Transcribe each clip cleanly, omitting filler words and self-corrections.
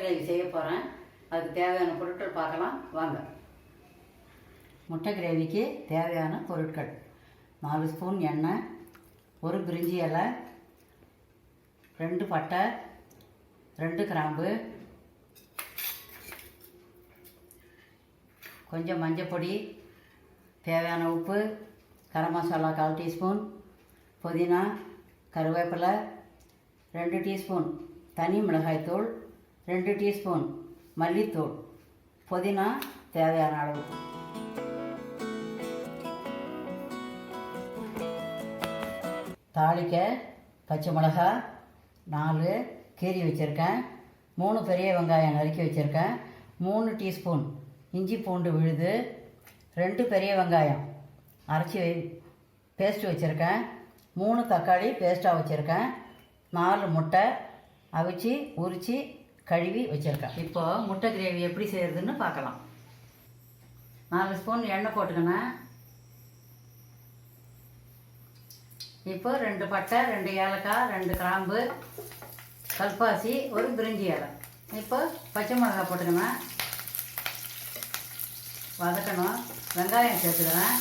Gravy செய்ய போகிறேன். அதுக்கு தேவையான பொருட்கள் பார்க்கலாம் வாங்க. முட்டை கிரேவிக்கு தேவையான பொருட்கள்: 4 ஸ்பூன் எண்ணெய், 1 பிரிஞ்சி இலை, 2 பட்டை, 2 கிராம்பு, கொஞ்சம் மஞ்சப்பொடி, தேவையான உப்பு, கரம் மசாலா 1/4 டீஸ்பூன், புதினா, கருவேப்பிலை, 2 டீஸ்பூன் தனி மிளகாய்த்தூள், 2 டீஸ்பூன் மல்லித்தூள், புதினா தேவையான அளவு. தாளிக்க பச்சை மிளகா 4 கீறி வச்சுருக்கேன், 3 பெரிய வெங்காயம் நறுக்கி வச்சுருக்கேன், 3 டீஸ்பூன் இஞ்சி பூண்டு விழுது, 2 பெரிய வெங்காயம் அரைச்சி பேஸ்ட்டு வச்சுருக்கேன், 3 தக்காளி பேஸ்ட்டாக வச்சுருக்கேன், 4 முட்டை அவிச்சு உரித்து கழுவி வச்சுருக்கேன். இப்போது முட்டை கிரேவி எப்படி செய்கிறதுன்னு பார்க்கலாம். 4 ஸ்பூன் எண்ணெய் போட்டுக்கணும். இப்போ 2 பட்டை, 2 ஏலக்காய், 2 கிராம்பு, கல்பாசி, 1 பிரிஞ்சி இலை. இப்போ பச்சை மிளகாய் போட்டுக்கணும், வதக்கணும். வெங்காயம் சேர்த்துக்கிறேன்,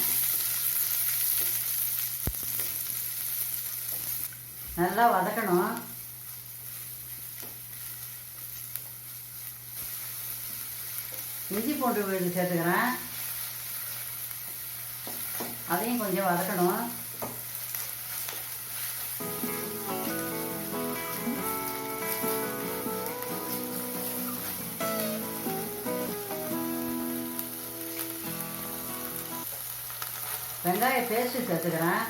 நல்லா வதக்கணும். இஞ்சி பூண்டு விழுது சேர்த்துக்கிறேன், அதையும் கொஞ்சம் வதக்கணும். வெங்காய பேஸ்ட்டு சேர்த்துக்கிறேன்,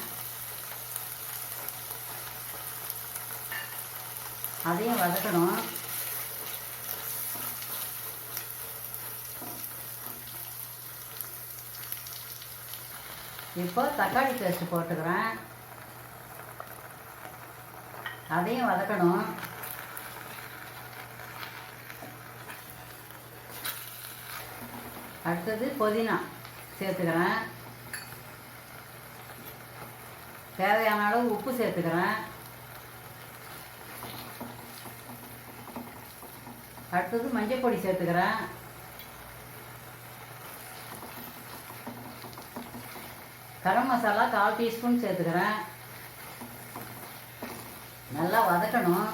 அதையும் வதக்கணும். இப்போ தக்காளி பேஸ்ட்டு போட்டுக்கிறேன், அதையும் வதக்கணும். அடுத்தது புதினா சேர்த்துக்கிறேன், தேவையான அளவு உப்பு சேர்த்துக்கிறேன். அடுத்தது மஞ்சள் பொடி சேர்த்துக்கிறேன், கரம் மசாலா 1/4 டீஸ்பூன் சேர்த்துக்கிறேன். நல்லா வதக்கணும்.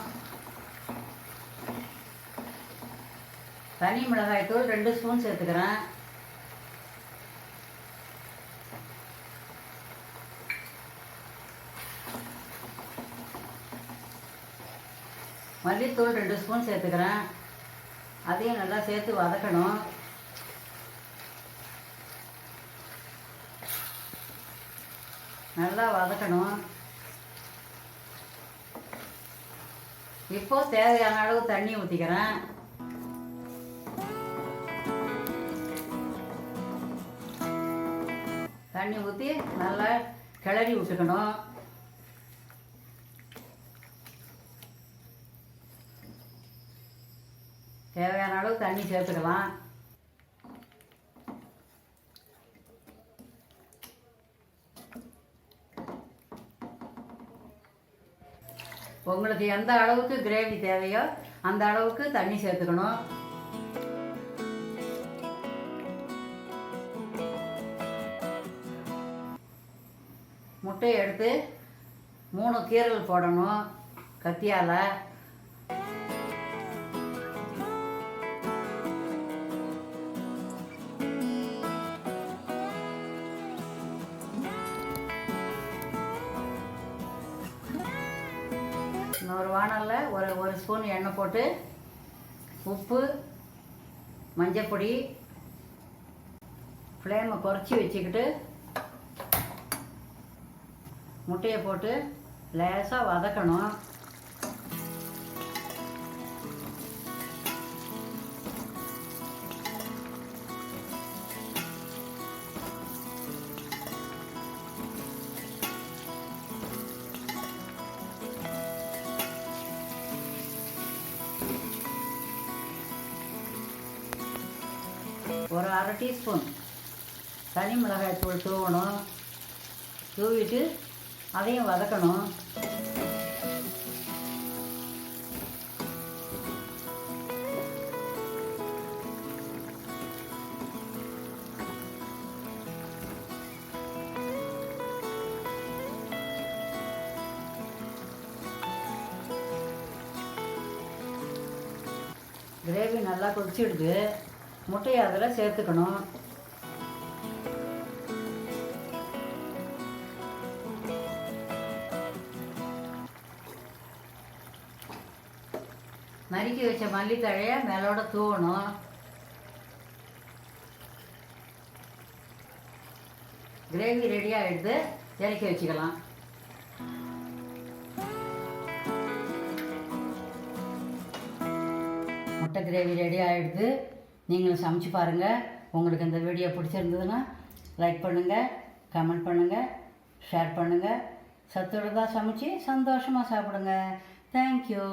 தனி மிளகாய்த்தூள் 2 ஸ்பூன் சேர்த்துக்கிறேன். மல்லித்தூள் 2 ஸ்பூன் சேர்த்துக்கிறேன், அதையும் நல்லா சேர்த்து வதக்கணும். நல்லா வதக்கணும். இப்போ தேவையான அளவு தண்ணி ஊற்றிக்கிறேன். தண்ணி ஊற்றி நல்லா கிளறி விட்டுக்கணும். தேவையான அளவு தண்ணி சேர்த்துக்கலாம். உங்களுக்கு எந்த அளவுக்கு கிரேவி தேவையோ அந்த அளவுக்கு தண்ணி சேர்த்துக்கணும். முட்டையை எடுத்து 3 கீரல் போடணும் கத்தியால். ஒரு வானலில் ஒரு ஸ்பூன் எண்ணெய் போட்டு உப்பு, மஞ்சப்பொடி, ஃப்ளேமை குறைச்சி வச்சுக்கிட்டு முட்டையை போட்டு லேசாக வதக்கணும். ஒரு 1/2 டீஸ்பூன் தனி மிளகாய் தூள் தூவணும். தூவிட்டு அதையும் வதக்கணும். கிரேவி நல்லா கொதிச்சிடுது. முட்டையை அதில் சேர்த்துக்கணும். நறுக்கி வச்ச மல்லித்தழையை மேலோட தூவணும். கிரேவி ரெடி ஆகிடுது. இறக்கி வச்சுக்கலாம். முட்டை கிரேவி ரெடி ஆகிடுது. நீங்களும் சமைச்சு பாருங்கள். உங்களுக்கு இந்த வீடியோ பிடிச்சிருந்ததுன்னா லைக் பண்ணுங்கள், கமெண்ட் பண்ணுங்கள், ஷேர் பண்ணுங்கள். சத்துள்ளதாக சமைச்சு சந்தோஷமாக சாப்பிடுங்க. தேங்க்யூ.